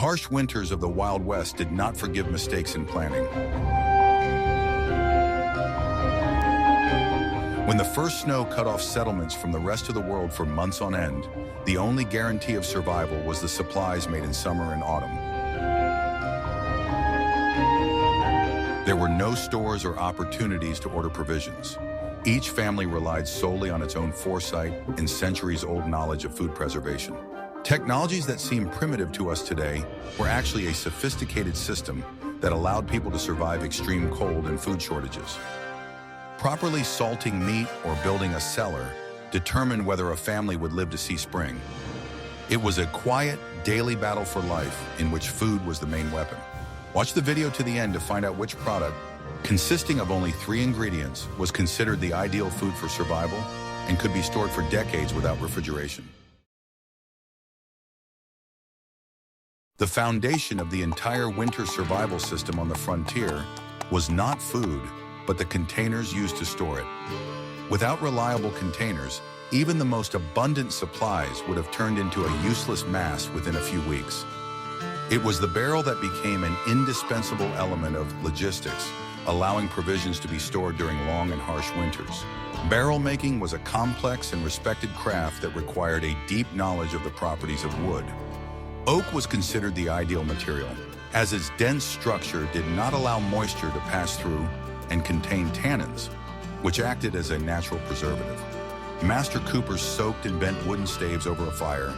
harsh winters of the Wild West did not forgive mistakes in planning. When the first snow cut off settlements from the rest of the world for months on end, the only guarantee of survival was the supplies made in summer and autumn. There were no stores or opportunities to order provisions. Each family relied solely on its own foresight and centuries-old knowledge of food preservation. Technologies that seem primitive to us today were actually a sophisticated system that allowed people to survive extreme cold and food shortages. Properly salting meat or building a cellar determined whether a family would live to see spring. It was a quiet, daily battle for life in which food was the main weapon. Watch the video to the end to find out which product, consisting of only 3 ingredients, was considered the ideal food for survival and could be stored for decades without refrigeration. The foundation of the entire winter survival system on the frontier was not food, but the containers used to store it. Without reliable containers, even the most abundant supplies would have turned into a useless mass within a few weeks. It was the barrel that became an indispensable element of logistics, allowing provisions to be stored during long and harsh winters. Barrel making was a complex and respected craft that required a deep knowledge of the properties of wood. Oak was considered the ideal material, as its dense structure did not allow moisture to pass through and contained tannins, which acted as a natural preservative. Master coopers soaked and bent wooden staves over a fire,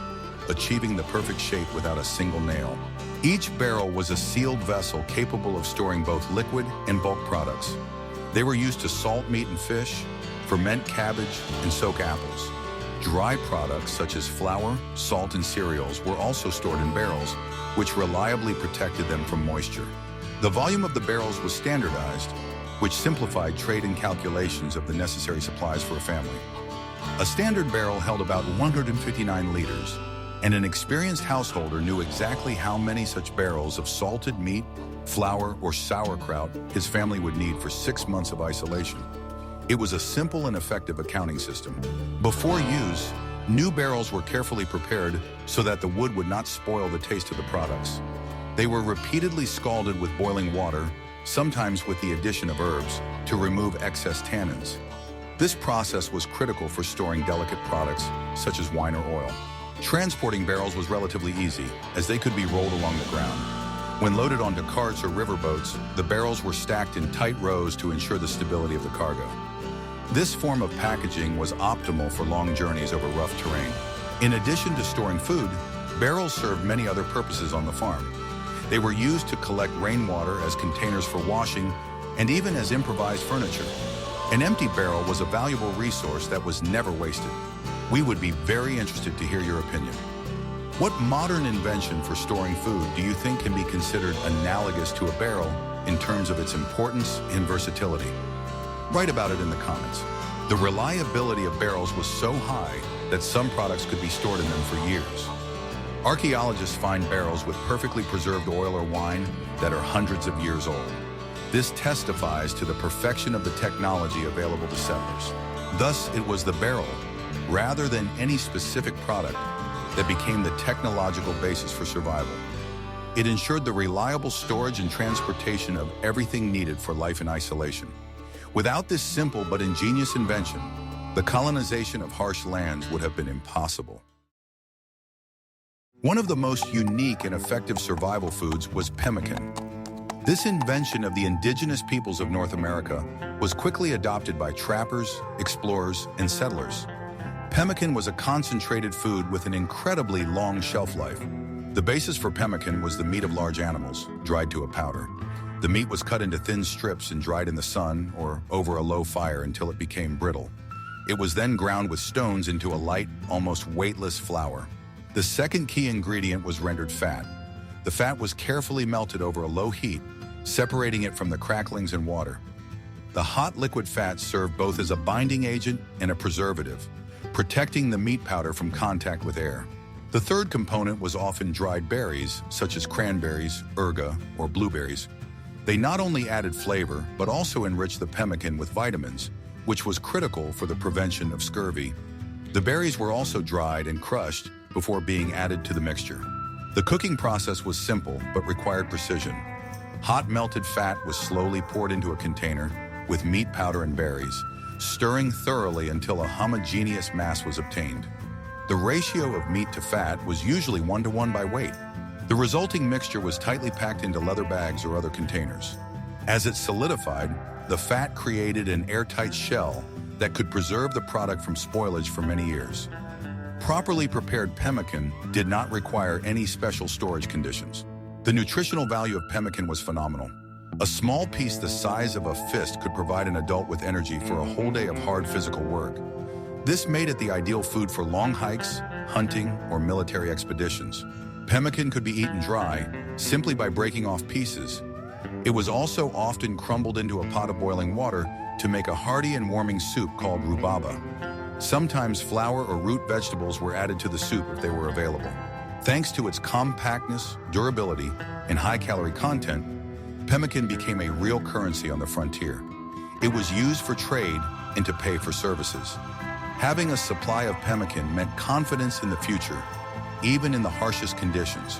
achieving the perfect shape without a single nail. Each barrel was a sealed vessel capable of storing both liquid and bulk products. They were used to salt meat and fish, ferment cabbage, and soak apples. Dry products such as flour, salt, and cereals were also stored in barrels, which reliably protected them from moisture. The volume of the barrels was standardized, which simplified trade and calculations of the necessary supplies for a family. A standard barrel held about 159 liters, and an experienced householder knew exactly how many such barrels of salted meat, flour, or sauerkraut his family would need for 6 months of isolation. It was a simple and effective accounting system. Before use, new barrels were carefully prepared so that the wood would not spoil the taste of the products. They were repeatedly scalded with boiling water, sometimes with the addition of herbs, to remove excess tannins. This process was critical for storing delicate products, such as wine or oil. Transporting barrels was relatively easy, as they could be rolled along the ground. When loaded onto carts or riverboats, the barrels were stacked in tight rows to ensure the stability of the cargo. This form of packaging was optimal for long journeys over rough terrain. In addition to storing food, barrels served many other purposes on the farm. They were used to collect rainwater as containers for washing and even as improvised furniture. An empty barrel was a valuable resource that was never wasted. We would be very interested to hear your opinion. What modern invention for storing food do you think can be considered analogous to a barrel in terms of its importance and versatility? Write about it in the comments. The reliability of barrels was so high that some products could be stored in them for years. Archaeologists find barrels with perfectly preserved oil or wine that are hundreds of years old. This testifies to the perfection of the technology available to settlers. Thus, it was the barrel, rather than any specific product, that became the technological basis for survival. It ensured the reliable storage and transportation of everything needed for life in isolation. Without this simple but ingenious invention, the colonization of harsh lands would have been impossible. One of the most unique and effective survival foods was pemmican. This invention of the indigenous peoples of North America was quickly adopted by trappers, explorers, and settlers. Pemmican was a concentrated food with an incredibly long shelf life. The basis for pemmican was the meat of large animals, dried to a powder. The meat was cut into thin strips and dried in the sun or over a low fire until it became brittle. It was then ground with stones into a light, almost weightless flour. The second key ingredient was rendered fat. The fat was carefully melted over a low heat, separating it from the cracklings and water. The hot liquid fat served both as a binding agent and a preservative, protecting the meat powder from contact with air. The third component was often dried berries, such as cranberries, urga, or blueberries. They not only added flavor, but also enriched the pemmican with vitamins, which was critical for the prevention of scurvy. The berries were also dried and crushed before being added to the mixture. The cooking process was simple but required precision. Hot melted fat was slowly poured into a container with meat powder and berries, stirring thoroughly until a homogeneous mass was obtained. The ratio of meat to fat was usually 1-to-1 by weight. The resulting mixture was tightly packed into leather bags or other containers. As it solidified, the fat created an airtight shell that could preserve the product from spoilage for many years. Properly prepared pemmican did not require any special storage conditions. The nutritional value of pemmican was phenomenal. A small piece the size of a fist could provide an adult with energy for a whole day of hard physical work. This made it the ideal food for long hikes, hunting, or military expeditions. Pemmican could be eaten dry, simply by breaking off pieces. It was also often crumbled into a pot of boiling water to make a hearty and warming soup called rhubarb. Sometimes flour or root vegetables were added to the soup if they were available. Thanks to its compactness, durability, and high-calorie content, pemmican became a real currency on the frontier. It was used for trade and to pay for services. Having a supply of pemmican meant confidence in the future, even in the harshest conditions.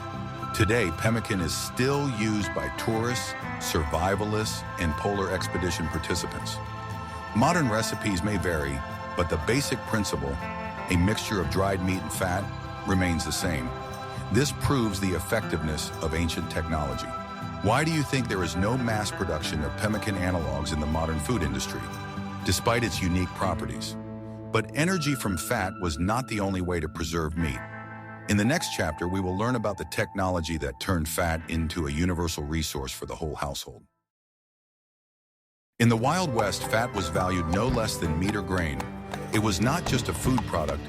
Today, pemmican is still used by tourists, survivalists, and polar expedition participants. Modern recipes may vary, but the basic principle, a mixture of dried meat and fat, remains the same. This proves the effectiveness of ancient technology. Why do you think there is no mass production of pemmican analogs in the modern food industry, despite its unique properties? But energy from fat was not the only way to preserve meat. In the next chapter, we will learn about the technology that turned fat into a universal resource for the whole household. In the Wild West, fat was valued no less than meat or grain. It was not just a food product,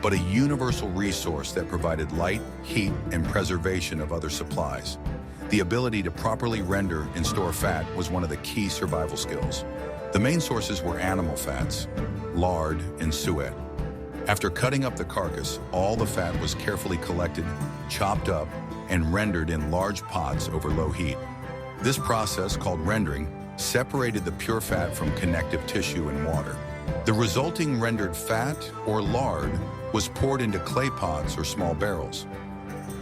but a universal resource that provided light, heat, and preservation of other supplies. The ability to properly render and store fat was one of the key survival skills. The main sources were animal fats, lard, and suet. After cutting up the carcass, all the fat was carefully collected, chopped up, and rendered in large pots over low heat. This process, called rendering, separated the pure fat from connective tissue and water. The resulting rendered fat, or lard, was poured into clay pots or small barrels.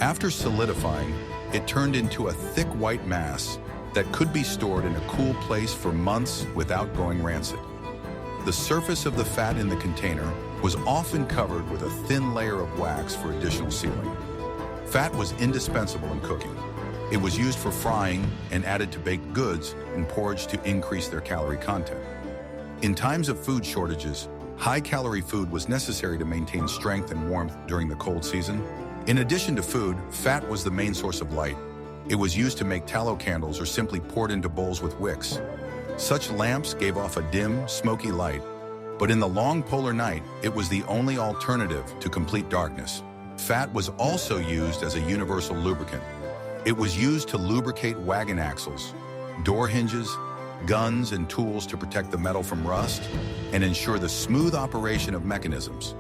After solidifying, it turned into a thick white mass that could be stored in a cool place for months without going rancid. The surface of the fat in the container was often covered with a thin layer of wax for additional sealing. Fat was indispensable in cooking. It was used for frying and added to baked goods and porridge to increase their calorie content. In times of food shortages, high-calorie food was necessary to maintain strength and warmth during the cold season. In addition to food, fat was the main source of light. It was used to make tallow candles or simply poured into bowls with wicks. Such lamps gave off a dim, smoky light, but in the long polar night, it was the only alternative to complete darkness. Fat was also used as a universal lubricant. It was used to lubricate wagon axles, door hinges, guns, and tools to protect the metal from rust and ensure the smooth operation of mechanisms.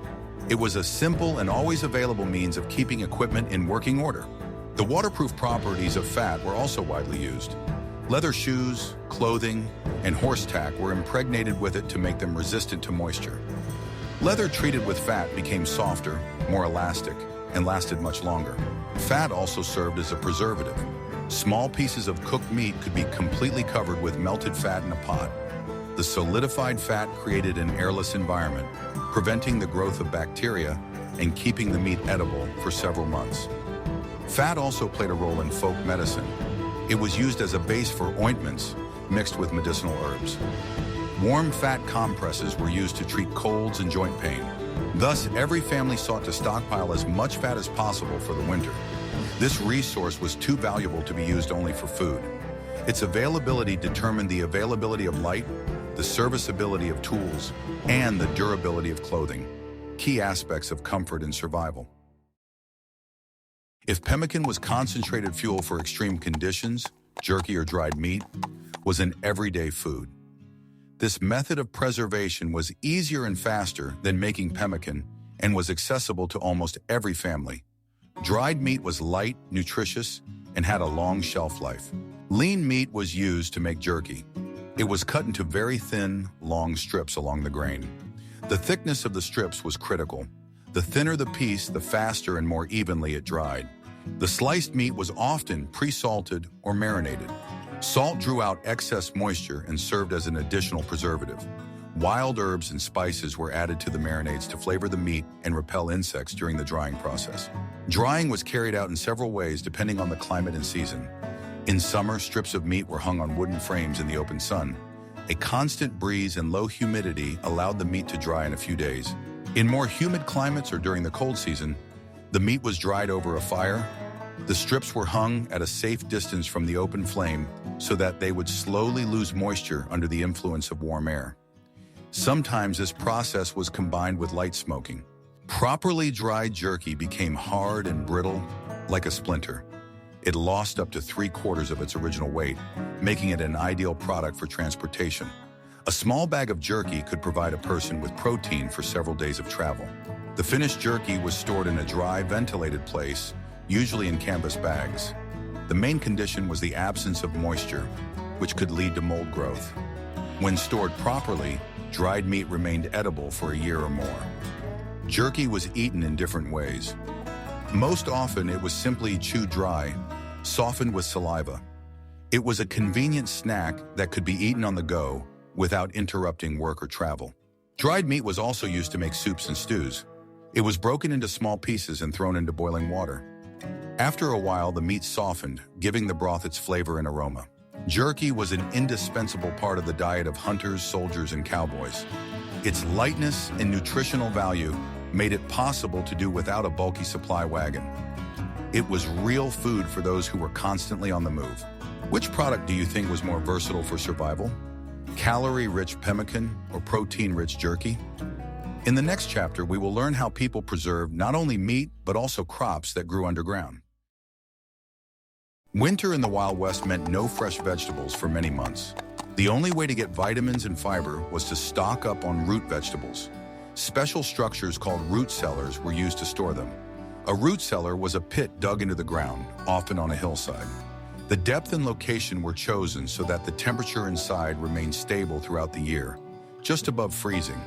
It was a simple and always available means of keeping equipment in working order. The waterproof properties of fat were also widely used. Leather shoes, clothing, and horse tack were impregnated with it to make them resistant to moisture. Leather treated with fat became softer, more elastic, and lasted much longer. Fat also served as a preservative. Small pieces of cooked meat could be completely covered with melted fat in a pot. The solidified fat created an airless environment, preventing the growth of bacteria and keeping the meat edible for several months. Fat also played a role in folk medicine. It was used as a base for ointments mixed with medicinal herbs. Warm fat compresses were used to treat colds and joint pain. Thus, every family sought to stockpile as much fat as possible for the winter. This resource was too valuable to be used only for food. Its availability determined the availability of light, the serviceability of tools, and the durability of clothing, key aspects of comfort and survival. If pemmican was concentrated fuel for extreme conditions, jerky or dried meat was an everyday food. This method of preservation was easier and faster than making pemmican and was accessible to almost every family. Dried meat was light, nutritious, and had a long shelf life. Lean meat was used to make jerky. It was cut into very thin, long strips along the grain. The thickness of the strips was critical. The thinner the piece, the faster and more evenly it dried. The sliced meat was often pre-salted or marinated. Salt drew out excess moisture and served as an additional preservative. Wild herbs and spices were added to the marinades to flavor the meat and repel insects during the drying process. Drying was carried out in several ways depending on the climate and season. In summer, strips of meat were hung on wooden frames in the open sun. A constant breeze and low humidity allowed the meat to dry in a few days. In more humid climates or during the cold season, the meat was dried over a fire. The strips were hung at a safe distance from the open flame so that they would slowly lose moisture under the influence of warm air. Sometimes this process was combined with light smoking. Properly dried jerky became hard and brittle, like a splinter. It lost up to 3/4 of its original weight, making it an ideal product for transportation. A small bag of jerky could provide a person with protein for several days of travel. The finished jerky was stored in a dry, ventilated place, usually in canvas bags. The main condition was the absence of moisture, which could lead to mold growth. When stored properly, dried meat remained edible for a year or more. Jerky was eaten in different ways. Most often, it was simply chewed dry, softened with saliva. It was a convenient snack that could be eaten on the go without interrupting work or travel. Dried meat was also used to make soups and stews. It was broken into small pieces and thrown into boiling water. After a while, the meat softened, giving the broth its flavor and aroma. Jerky was an indispensable part of the diet of hunters, soldiers, and cowboys. Its lightness and nutritional value made it possible to do without a bulky supply wagon. It was real food for those who were constantly on the move. Which product do you think was more versatile for survival? Calorie-rich pemmican or protein-rich jerky? In the next chapter, we will learn how people preserved not only meat, but also crops that grew underground. Winter in the Wild West meant no fresh vegetables for many months. The only way to get vitamins and fiber was to stock up on root vegetables. Special structures called root cellars were used to store them. A root cellar was a pit dug into the ground, often on a hillside. The depth and location were chosen so that the temperature inside remained stable throughout the year, just above freezing.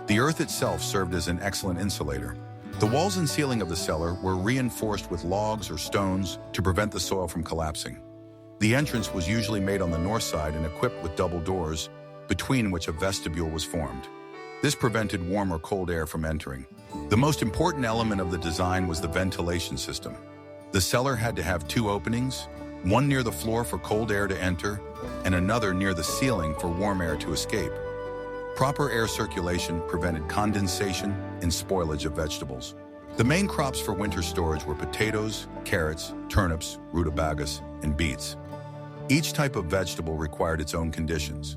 The earth itself served as an excellent insulator. The walls and ceiling of the cellar were reinforced with logs or stones to prevent the soil from collapsing. The entrance was usually made on the north side and equipped with double doors, between which a vestibule was formed. This prevented warm or cold air from entering. The most important element of the design was the ventilation system. The cellar had to have 2 openings, one near the floor for cold air to enter, and another near the ceiling for warm air to escape. Proper air circulation prevented condensation and spoilage of vegetables. The main crops for winter storage were potatoes, carrots, turnips, rutabagas, and beets. Each type of vegetable required its own conditions.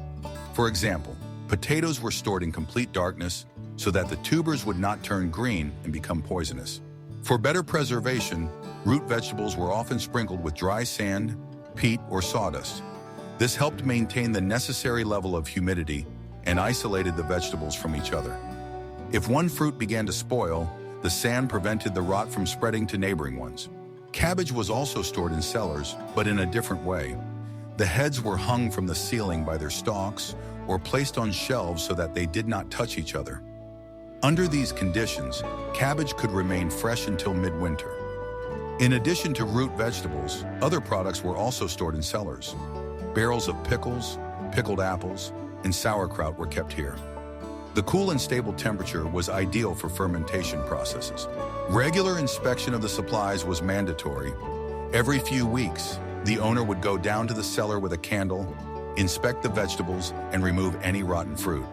For example, potatoes were stored in complete darkness so that the tubers would not turn green and become poisonous. For better preservation, root vegetables were often sprinkled with dry sand, peat, or sawdust. This helped maintain the necessary level of humidity and isolated the vegetables from each other. If one fruit began to spoil, the sand prevented the rot from spreading to neighboring ones. Cabbage was also stored in cellars, but in a different way. The heads were hung from the ceiling by their stalks or placed on shelves so that they did not touch each other. Under these conditions, cabbage could remain fresh until midwinter. In addition to root vegetables, other products were also stored in cellars. Barrels of pickles, pickled apples, and sauerkraut were kept here. The cool and stable temperature was ideal for fermentation processes. Regular inspection of the supplies was mandatory. Every few weeks, the owner would go down to the cellar with a candle, inspect the vegetables, and remove any rotten fruit.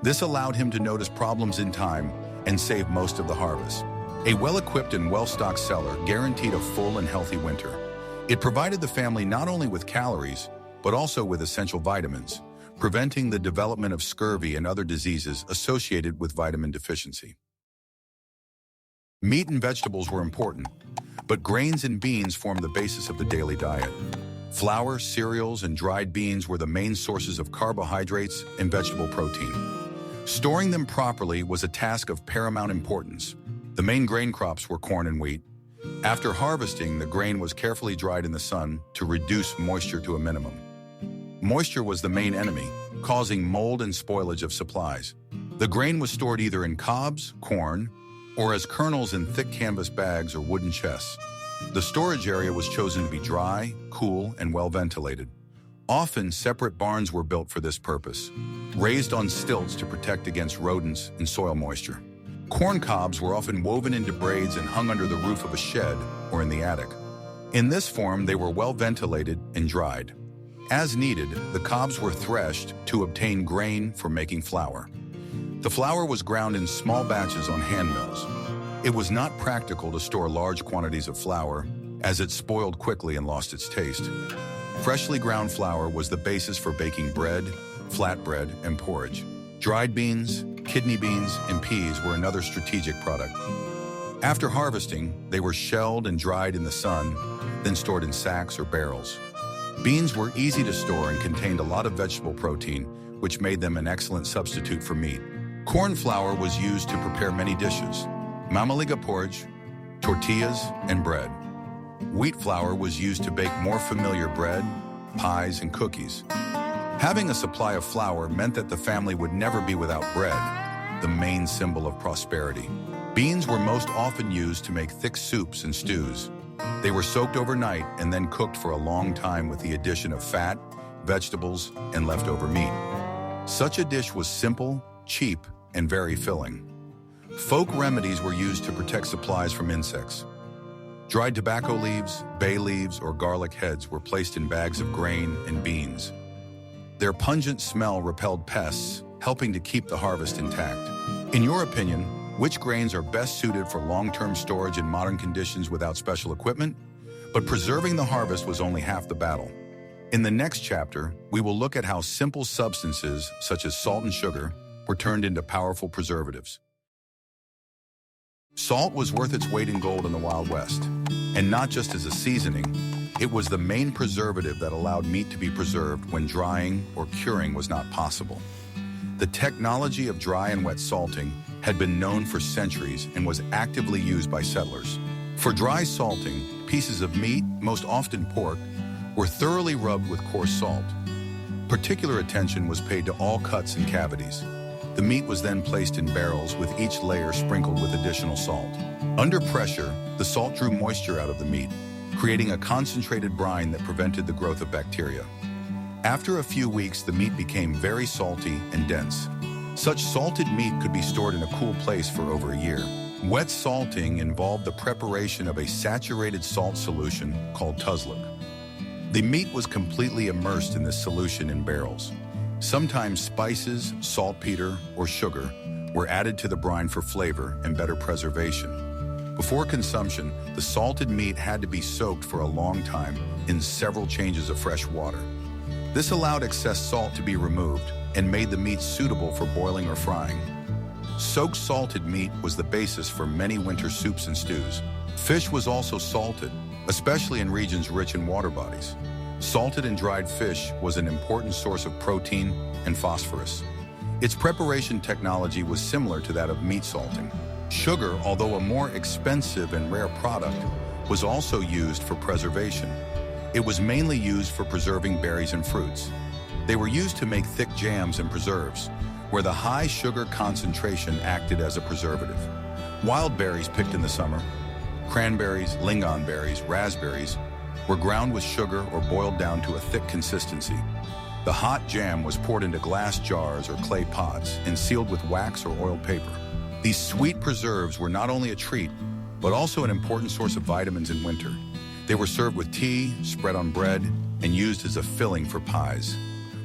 This allowed him to notice problems in time and save most of the harvest. A well-equipped and well-stocked cellar guaranteed a full and healthy winter. It provided the family not only with calories, but also with essential vitamins, preventing the development of scurvy and other diseases associated with vitamin deficiency. Meat and vegetables were important, but grains and beans formed the basis of the daily diet. Flour, cereals, and dried beans were the main sources of carbohydrates and vegetable protein. Storing them properly was a task of paramount importance. The main grain crops were corn and wheat. After harvesting, the grain was carefully dried in the sun to reduce moisture to a minimum. Moisture was the main enemy, causing mold and spoilage of supplies. The grain was stored either in cobs, corn, or as kernels in thick canvas bags or wooden chests. The storage area was chosen to be dry, cool, and well ventilated. Often, separate barns were built for this purpose, raised on stilts to protect against rodents and soil moisture. Corn cobs were often woven into braids and hung under the roof of a shed or in the attic. In this form, they were well ventilated and dried. As needed, the cobs were threshed to obtain grain for making flour. The flour was ground in small batches on hand mills. It was not practical to store large quantities of flour, as it spoiled quickly and lost its taste. Freshly ground flour was the basis for baking bread, flatbread, and porridge. Dried beans, kidney beans, and peas were another strategic product. After harvesting, they were shelled and dried in the sun, then stored in sacks or barrels. Beans were easy to store and contained a lot of vegetable protein, which made them an excellent substitute for meat. Corn flour was used to prepare many dishes: mamaliga porridge, tortillas, and bread. Wheat flour was used to bake more familiar bread, pies, and cookies. Having a supply of flour meant that the family would never be without bread, the main symbol of prosperity. Beans were most often used to make thick soups and stews. They were soaked overnight and then cooked for a long time with the addition of fat, vegetables, and leftover meat. Such a dish was simple, cheap, and very filling. Folk remedies were used to protect supplies from insects. Dried tobacco leaves, bay leaves, or garlic heads were placed in bags of grain and beans. Their pungent smell repelled pests, helping to keep the harvest intact. In your opinion, which grains are best suited for long-term storage in modern conditions without special equipment? But preserving the harvest was only half the battle. In the next chapter, we will look at how simple substances, such as salt and sugar, were turned into powerful preservatives. Salt was worth its weight in gold in the Wild West, and not just as a seasoning. It was the main preservative that allowed meat to be preserved when drying or curing was not possible. The technology of dry and wet salting had been known for centuries and was actively used by settlers. For dry salting, pieces of meat, most often pork, were thoroughly rubbed with coarse salt. Particular attention was paid to all cuts and cavities. The meat was then placed in barrels with each layer sprinkled with additional salt. Under pressure, the salt drew moisture out of the meat, creating a concentrated brine that prevented the growth of bacteria. After a few weeks, the meat became very salty and dense. Such salted meat could be stored in a cool place for over a year. Wet salting involved the preparation of a saturated salt solution called tuzluk. The meat was completely immersed in this solution in barrels. Sometimes spices, saltpeter, or sugar were added to the brine for flavor and better preservation. Before consumption, the salted meat had to be soaked for a long time in several changes of fresh water. This allowed excess salt to be removed and made the meat suitable for boiling or frying. Soaked salted meat was the basis for many winter soups and stews. Fish was also salted, especially in regions rich in water bodies. Salted and dried fish was an important source of protein and phosphorus. Its preparation technology was similar to that of meat salting. Sugar, although a more expensive and rare product, was also used for preservation. It was mainly used for preserving berries and fruits. They were used to make thick jams and preserves, where the high sugar concentration acted as a preservative. Wild berries picked in the summer, cranberries, lingonberries, raspberries, were ground with sugar or boiled down to a thick consistency. The hot jam was poured into glass jars or clay pots and sealed with wax or oiled paper. These sweet preserves were not only a treat, but also an important source of vitamins in winter. They were served with tea, spread on bread, and used as a filling for pies.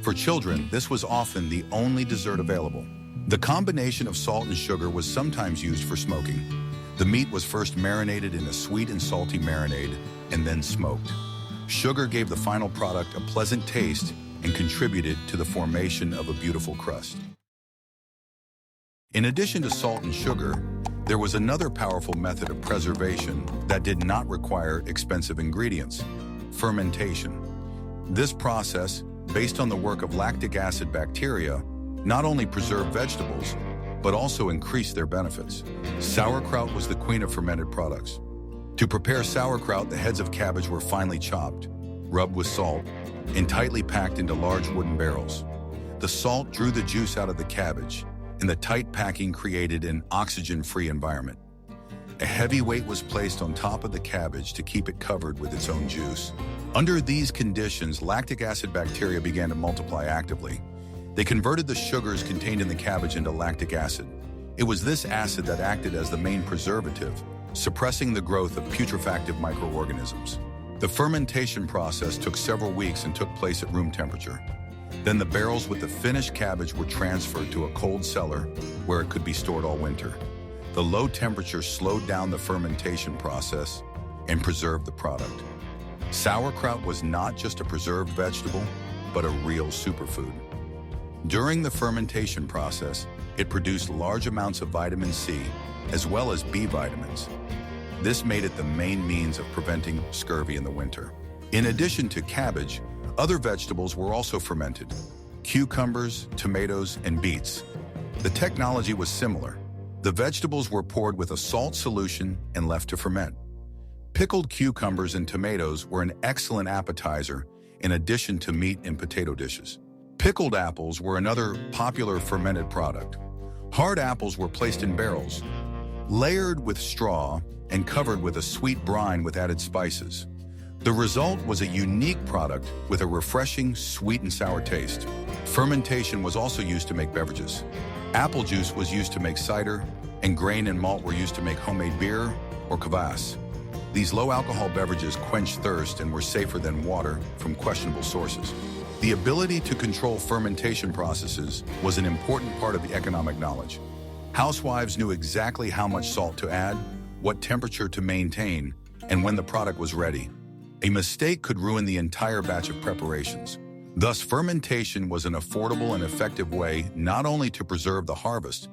For children, this was often the only dessert available. The combination of salt and sugar was sometimes used for smoking. The meat was first marinated in a sweet and salty marinade and then smoked. Sugar gave the final product a pleasant taste and contributed to the formation of a beautiful crust. In addition to salt and sugar, there was another powerful method of preservation that did not require expensive ingredients: fermentation. This process, based on the work of lactic acid bacteria, not only preserved vegetables, but also increased their benefits. Sauerkraut was the queen of fermented products. To prepare sauerkraut, the heads of cabbage were finely chopped, rubbed with salt, and tightly packed into large wooden barrels. The salt drew the juice out of the cabbage, and the tight packing created an oxygen-free environment. A heavy weight was placed on top of the cabbage to keep it covered with its own juice. Under these conditions, lactic acid bacteria began to multiply actively. They converted the sugars contained in the cabbage into lactic acid. It was this acid that acted as the main preservative, suppressing the growth of putrefactive microorganisms. The fermentation process took several weeks and took place at room temperature. Then the barrels with the finished cabbage were transferred to a cold cellar where it could be stored all winter. The low temperature slowed down the fermentation process and preserved the product. Sauerkraut was not just a preserved vegetable, but a real superfood. During the fermentation process, it produced large amounts of vitamin C, as well as B vitamins. This made it the main means of preventing scurvy in the winter. In addition to cabbage, other vegetables were also fermented: cucumbers, tomatoes, and beets. The technology was similar. The vegetables were poured with a salt solution and left to ferment. Pickled cucumbers and tomatoes were an excellent appetizer in addition to meat and potato dishes. Pickled apples were another popular fermented product. Hard apples were placed in barrels, layered with straw, and covered with a sweet brine with added spices. The result was a unique product with a refreshing sweet and sour taste. Fermentation was also used to make beverages. Apple juice was used to make cider, and grain and malt were used to make homemade beer or kvass. These low-alcohol beverages quenched thirst and were safer than water from questionable sources. The ability to control fermentation processes was an important part of the economic knowledge. Housewives knew exactly how much salt to add, what temperature to maintain, and when the product was ready. A mistake could ruin the entire batch of preparations. Thus, fermentation was an affordable and effective way not only to preserve the harvest,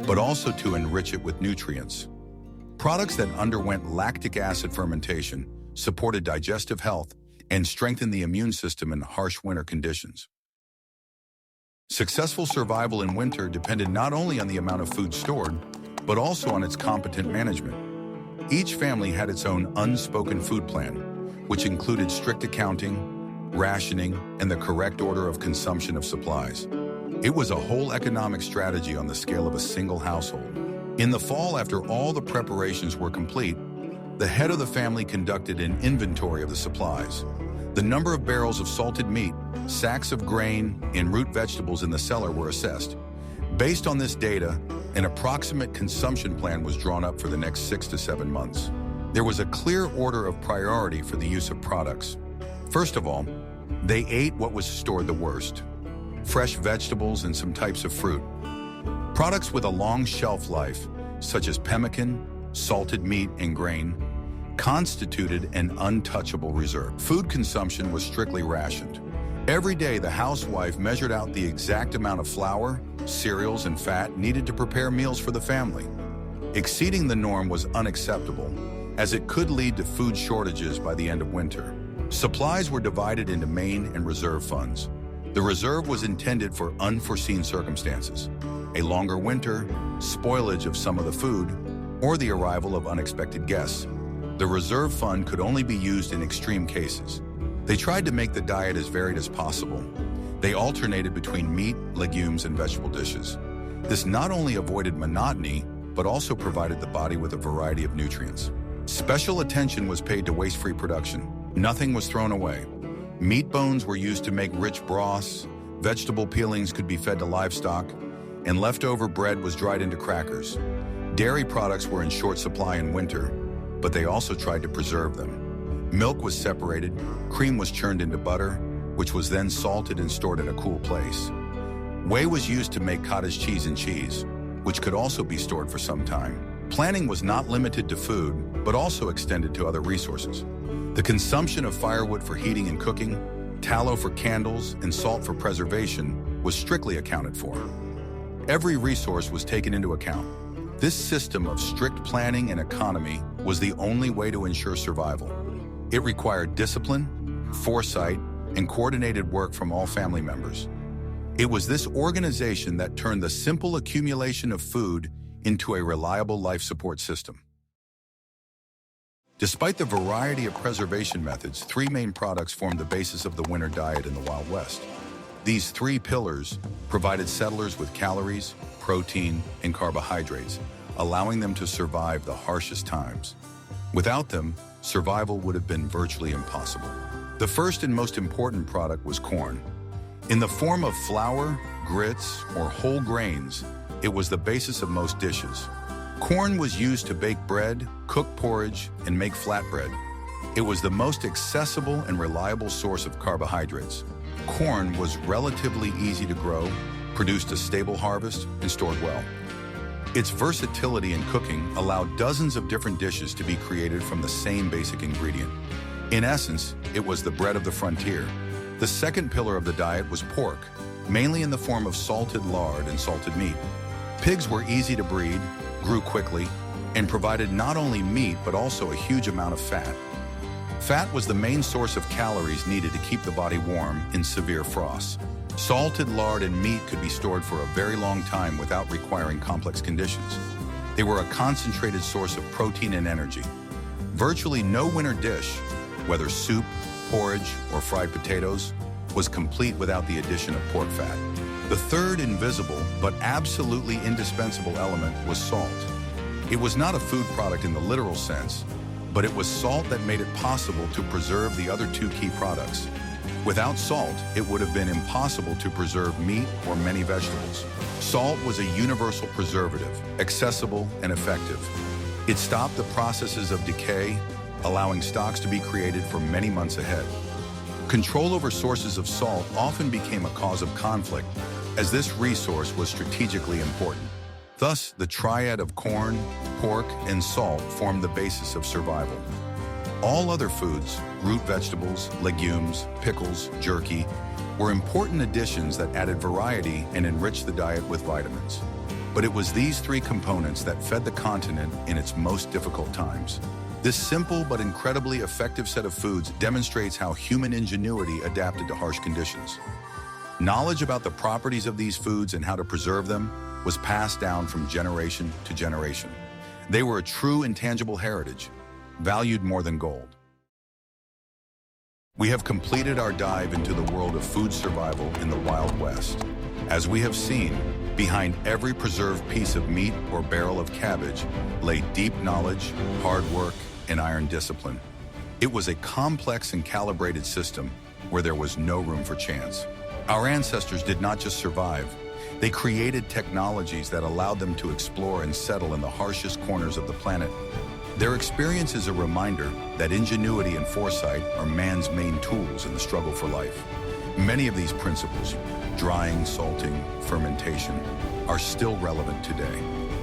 but also to enrich it with nutrients. Products that underwent lactic acid fermentation supported digestive health and strengthened the immune system in harsh winter conditions. Successful survival in winter depended not only on the amount of food stored, but also on its competent management. Each family had its own unspoken food plan, which included strict accounting, rationing, and the correct order of consumption of supplies. It was a whole economic strategy on the scale of a single household. In the fall, after all the preparations were complete, the head of the family conducted an inventory of the supplies. The number of barrels of salted meat, sacks of grain, and root vegetables in the cellar were assessed. Based on this data, an approximate consumption plan was drawn up for the next 6 to 7 months. There was a clear order of priority for the use of products. First of all, they ate what was stored the worst: fresh vegetables and some types of fruit. Products with a long shelf life, such as pemmican, salted meat, and grain, constituted an untouchable reserve. Food consumption was strictly rationed. Every day, the housewife measured out the exact amount of flour, cereals, and fat needed to prepare meals for the family. Exceeding the norm was unacceptable, as it could lead to food shortages by the end of winter. Supplies were divided into main and reserve funds. The reserve was intended for unforeseen circumstances: a longer winter, spoilage of some of the food, or the arrival of unexpected guests. The reserve fund could only be used in extreme cases. They tried to make the diet as varied as possible. They alternated between meat, legumes, and vegetable dishes. This not only avoided monotony, but also provided the body with a variety of nutrients. Special attention was paid to waste-free production. Nothing was thrown away. Meat bones were used to make rich broths, vegetable peelings could be fed to livestock, and leftover bread was dried into crackers. Dairy products were in short supply in winter, but they also tried to preserve them. Milk was separated, cream was churned into butter, which was then salted and stored in a cool place. Whey was used to make cottage cheese and cheese, which could also be stored for some time. Planning was not limited to food, but also extended to other resources. The consumption of firewood for heating and cooking, tallow for candles, and salt for preservation was strictly accounted for. Every resource was taken into account. This system of strict planning and economy was the only way to ensure survival. It required discipline, foresight, and coordinated work from all family members. It was this organization that turned the simple accumulation of food into a reliable life support system. Despite the variety of preservation methods, 3 main products formed the basis of the winter diet in the Wild West. These 3 pillars provided settlers with calories, protein, and carbohydrates, allowing them to survive the harshest times. Without them, survival would have been virtually impossible. The first and most important product was corn. In the form of flour, grits, or whole grains, it was the basis of most dishes. Corn was used to bake bread, cook porridge, and make flatbread. It was the most accessible and reliable source of carbohydrates. Corn was relatively easy to grow, produced a stable harvest, and stored well. Its versatility in cooking allowed dozens of different dishes to be created from the same basic ingredient. In essence, it was the bread of the frontier. The second pillar of the diet was pork, mainly in the form of salted lard and salted meat. Pigs were easy to breed, grew quickly, and provided not only meat but also a huge amount of fat. Fat was the main source of calories needed to keep the body warm in severe frosts. Salted lard and meat could be stored for a very long time without requiring complex conditions. They were a concentrated source of protein and energy. Virtually no winter dish, whether soup, porridge, or fried potatoes, was complete without the addition of pork fat. The third invisible but absolutely indispensable element was salt. It was not a food product in the literal sense, but it was salt that made it possible to preserve the other two key products. Without salt, it would have been impossible to preserve meat or many vegetables. Salt was a universal preservative, accessible and effective. It stopped the processes of decay, allowing stocks to be created for many months ahead. Control over sources of salt often became a cause of conflict, as this resource was strategically important. Thus, the triad of corn, pork, and salt formed the basis of survival. All other foods, root vegetables, legumes, pickles, jerky, were important additions that added variety and enriched the diet with vitamins. But it was these three components that fed the continent in its most difficult times. This simple but incredibly effective set of foods demonstrates how human ingenuity adapted to harsh conditions. Knowledge about the properties of these foods and how to preserve them was passed down from generation to generation. They were a true intangible heritage, valued more than gold. We have completed our dive into the world of food survival in the Wild West. As we have seen, behind every preserved piece of meat or barrel of cabbage lay deep knowledge, hard work, and iron discipline. It was a complex and calibrated system where there was no room for chance. Our ancestors did not just survive, they created technologies that allowed them to explore and settle in the harshest corners of the planet. Their experience is a reminder that ingenuity and foresight are man's main tools in the struggle for life. Many of these principles, drying, salting, fermentation, are still relevant today.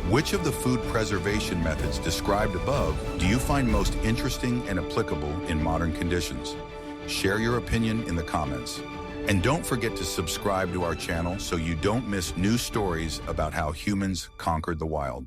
Which of the food preservation methods described above do you find most interesting and applicable in modern conditions? Share your opinion in the comments. And don't forget to subscribe to our channel so you don't miss new stories about how humans conquered the wild.